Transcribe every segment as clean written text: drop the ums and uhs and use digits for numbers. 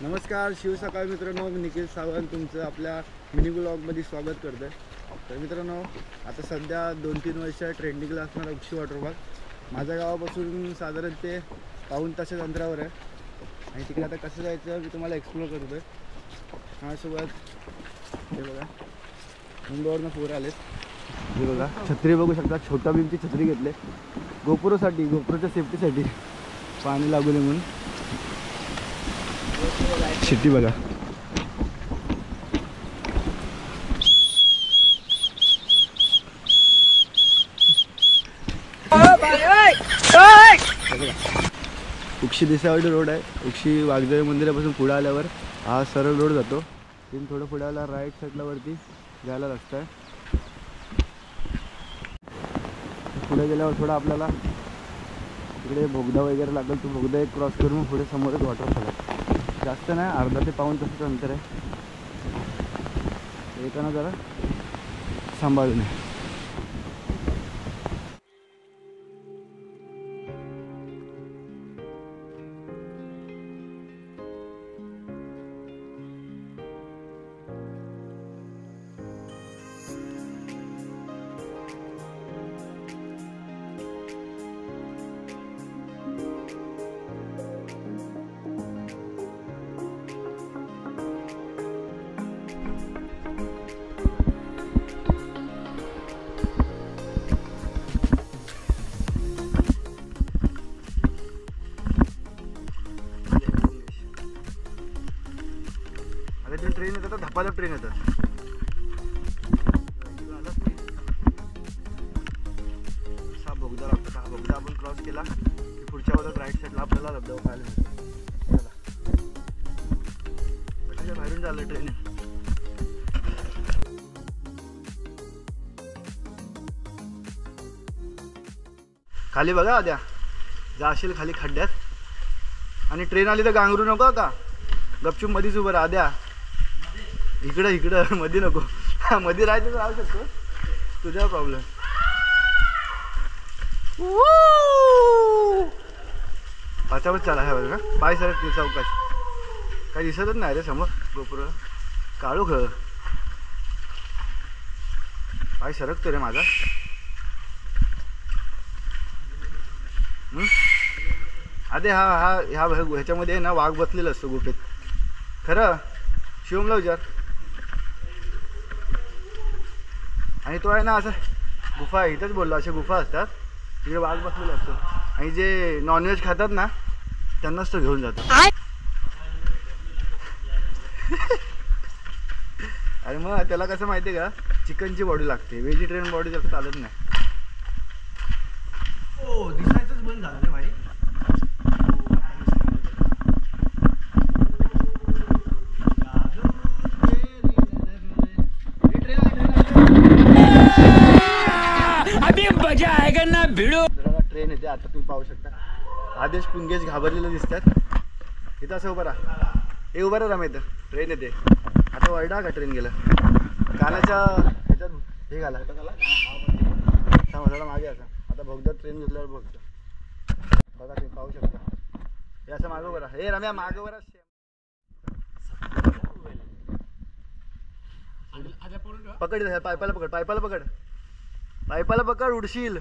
नमस्कार शिवसकाळ मित्रांनो, मी निखिल सावंत तुमचं आपल्या मिनी ब्लॉगमध्ये स्वागत करतो आहे। तर मित्रांनो, आता सध्या 2-3 वर्ष ट्रेंडिंगला असणारा उक्षी वॉटरपार्क माझ्या गावापासून साधारण ते पाऊण तासाच्या अंतरावर आहे आणि तिकडे आता कसं जायचं मी तुम्हाला एक्सप्लोर करतो आहे। माझ्यासोबत हे बघा मुंबईवरनं पोरं आलेत। हे बघा छत्री बघू शकता, छोटा भीमची छत्री घेतले गोप्रोसाठी, गोप्रोच्या सेफ्टीसाठी, पाणी लागू नये म्हणून। शिट्टी बघा, उक्षी दिसावडी रोड आहे। उक्षी वाघजाई मंदिरापासून पुढे आल्यावर हा सरळ रोड जातो। तिथून थोडं पुढे आला राईट साईडला वरती जायला रस्ता आहे। पुढे गेल्यावर थोडा आपल्याला इकडे बोगदा वगैरे लागेल, तो बोगदा एक क्रॉस करून पुढे समोरच वॉटरफॉल आहे। जास्त नाही, अर्धा ते पाऊण तासाचं अंतर आहे। येताना जरा सांभाळून आहे। ट्रेन येतात, धपाधप ट्रेन येतात। असा बोगदा लागतो। हा बोगदा आपण क्रॉस केला की पुढच्या बाजूला राईट साईडला आपल्याला धबधबा पाहायला मिळतो। चला बाहेरून चाललं ट्रेन। खाली बघा आद्या, जाशील खाली खड्ड्यात आणि ट्रेन आली तर गांगरू नको का, गपचूप मधीच उभं राहा। आद्या इकडं इकडं मध्ये नको, मध्ये राहायचं तर राहू शकतो, तुझा प्रॉब्लेम। पाचावर चाला ह्या बघा, पाय सरक चौकाश, काही दिसतच नाही रे समोर गोपुरा, काळू ख पाय सरकतो रे माझा। अरे ह्याच्यामध्ये ना वाघ बसलेला असतो गुफेत, खरं शिवमला विचार। आणि तो आहे ना असं गुफा आहे, इथंच बोललो, अशा गुफा असतात तिकडे वाघ बसलेला असतो आणि जे नॉनव्हेज खातात ना त्यांनाच तो घेऊन जातो। अरे मग त्याला कसं माहिती आहे का, चिकनची बॉडी लागते, व्हेजिटेरियन बॉडी त्याला चालत नाही। ओ दिसायचंच बंद झालं रे भाई। अभी मजा आएगा ना भिडो। ट्रेन येते आता, तुम्ही पाहू शकता आदेश पुंगेश घाबरलेले दिसतात। इथं असं उभं राहा, हे उभं राहा रमेश, ट्रेन येते आता। वरडा का ट्रेन गेलं, कानाच्या ह्याच्यात हे घाला थोडा मागे असा। आता भोगदार ट्रेन घेतल्यावर बघतो बघा, तुम्ही पाहू शकता हे असं मागं उभं राहा। हे रम्या मागं उभं राहा, पकड पायपाला पकड, पायपाला पकड, पायपाला पकड, उडशील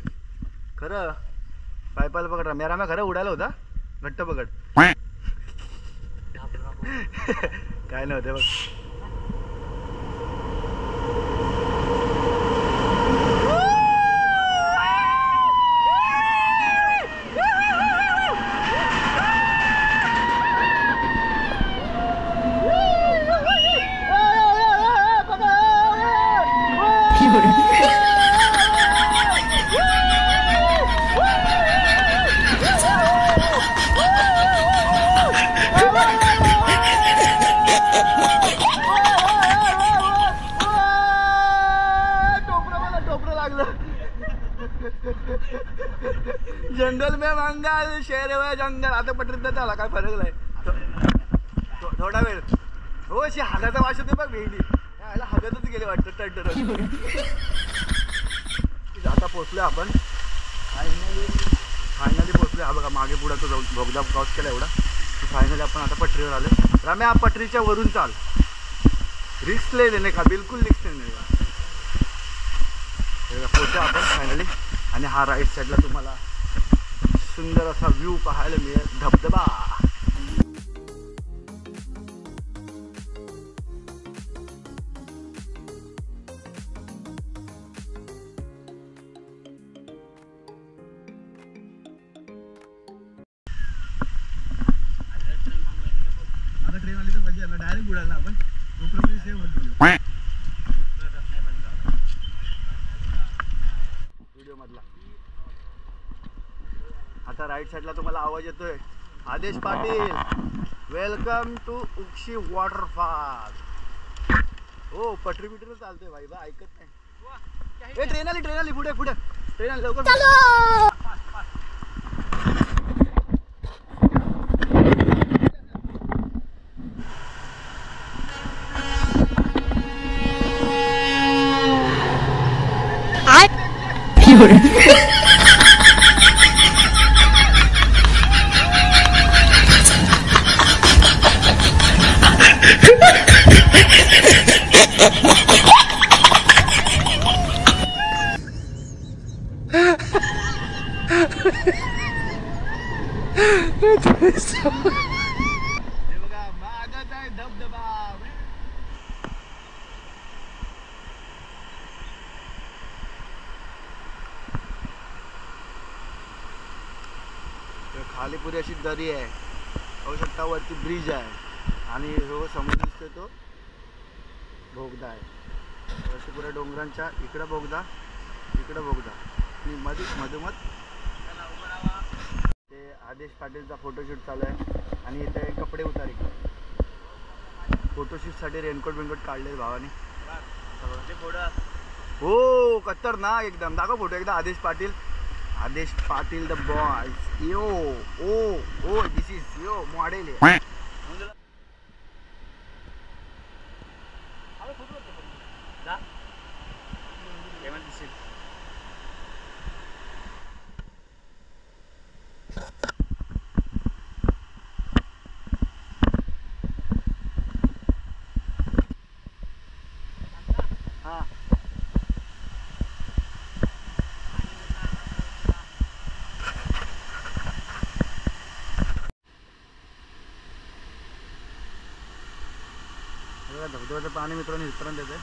खरं। पायपाला पकड रम्या, रम्या खरं उडायला होता, घट्ट पकड। काय नव्हते बघ। जंगल में मंगल शेर व जंगल, आता पटरीत झाला काय फरक नाही। थोडा वेळ हो, अशी हागाचा वास होते बघ वेगळी, याला हागतच गेले वाटतं टटर। आता पोचलो आपण फायनली पोचलो। हा बघा मागे पुढे तो बोगदा क्रॉस केला एवढा, फायनली आपण आता पटरीवर आलो. रम्या पटरीच्या वरून चाल, रिस्क नाही का, बिलकुल रिस्क नाही का. पोहोचतो आपण फायनली. आणि हा राईट साईडला तुम्हाला सुंदर असा व्ह्यू पाहायला मिळेल, धबधबा. आता ट्रेन आली तर मजा आहे, डायरेक्ट उडाला आपण कोपऱ्यामध्ये सेव होतो व्हिडिओ मधला. आता राईट साईडला तुम्हाला आवाज येतोय, Adesh Patil welcome to Ukshi waterfall. हो पटरी बिटरी चालतोय भाई बा, ऐकत नाही. ट्रेन आली पुढे पुढे ट्रेन आली लवकर. बघा मागत आहे धबधबा. खाली पुरी अशी दरी आहे, पाहू शकता. वरती ब्रिज आहे आणि हो समोर दिसतोय तो बोगदा आहे. वरती पुऱ्या डोंगरांच्या इकडं बोगदा, इकडं बोगदा आणि मधोमध ते आदेश पाटीलचा फोटोशूट चालू आहे. आणि इथे कपडे उतारी फोटोशूटसाठी रेनकोट बिनकोट काढले भावाने. हो खतरनाक एकदम. दाखव फोटो एकदा. Adesh Patil the boys. Yo ओ ओ दिस इज यो मॉडेल आहे. धबधब्याचं पाणी मित्रांनो इथपर्यंत येते.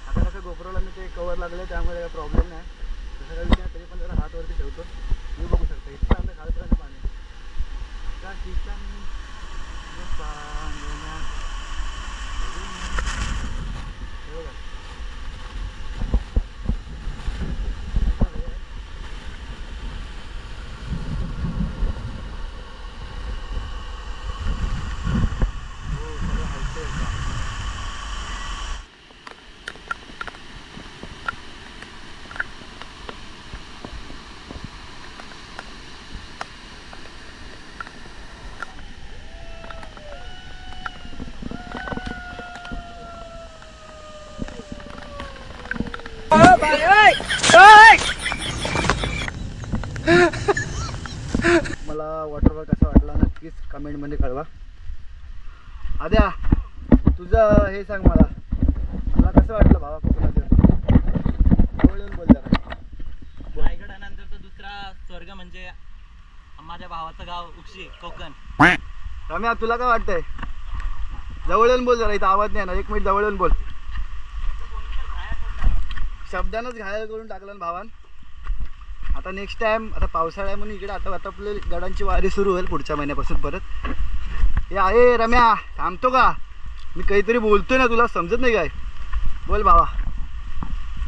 आता कसं गोप्रोला मी ते कवर लागले त्यामुळे काही प्रॉब्लेम नाही, तसं काही नाही. तरी पण जरा हात वरती ठेवतो. मी बघू शकता इतकं आमच्या खालपर्यंत पाणी. मला वॉटरफॉल कसा वाटला नक्कीच कमेंटमध्ये कळवा. आद्या तुझं हे सांग मला कसं वाटलं भावा कोकणात येऊन. बोल जरा. रायगडानंतर तो दुसरा स्वर्ग म्हणजे माझ्या भावाचं गाव उक्षी कोकण. रम्या तुला काय वाटतंय? जवळ येऊन बोल जरा, इथं आवाज नाही ना. 1 मिनिट जवळ येऊन बोल. शब्दानच घायल करून टाकलं ना भावान. आता नेक्स्ट टाइम आता पावसाळ्या म्हणून इकडे आता आपले गडांची वारी सुरू होईल पुढच्या महिन्यापासून परत. हे आहे रम्या थांबतो का? मी काहीतरी बोलतोय ना, तुला समजत नाही काय? बोल भावा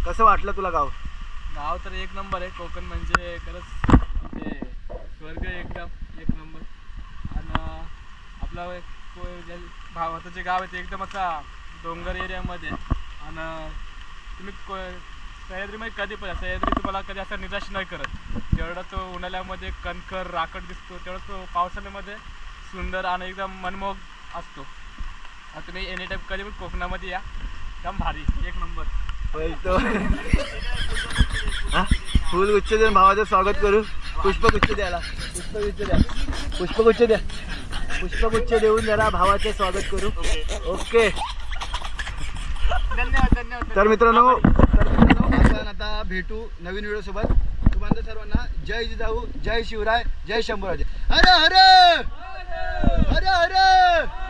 कसं वाटलं तुला गाव? गाव तर एक नंबर आहे. कोकण म्हणजे खरंच ते स्वर्ग एकदम एक नंबर. आणि आपलं भावाचं जे गाव आहे ते एकदम असा डोंगर एरियामध्ये. आणि तुम्ही सह्याद्रीमध्ये कधी पण सह्याद्री तुम्हाला कधी असं निराश नाही करत. जेवढा तो उन्हाळ्यामध्ये कणखर राकट दिसतो तेवढा तो पावसाळ्यामध्ये सुंदर आणि एकदम मनमोहक असतो. तुम्ही एनी टाईम कधी पण कोकणामध्ये या, एकदम भारी एक नंबर. बोलतो हा फुलगुच्छ देऊन भावाचं स्वागत करू. पुष्पगुच्छ द्याला पुष्पगुच्छ द्या पुष्पगुच्छ द्या पुष्पगुच्छ देऊन जरा भावाचे स्वागत करू. ओके धन्यवाद धन्यवाद. तर मित्रांनो आपण आता भेटू नवीन व्हिडिओ सोबत. तुम्हाला सर्वांना जय जिजाऊ, जय शिवराय, जय शंभूराजे. हर हर हर हर.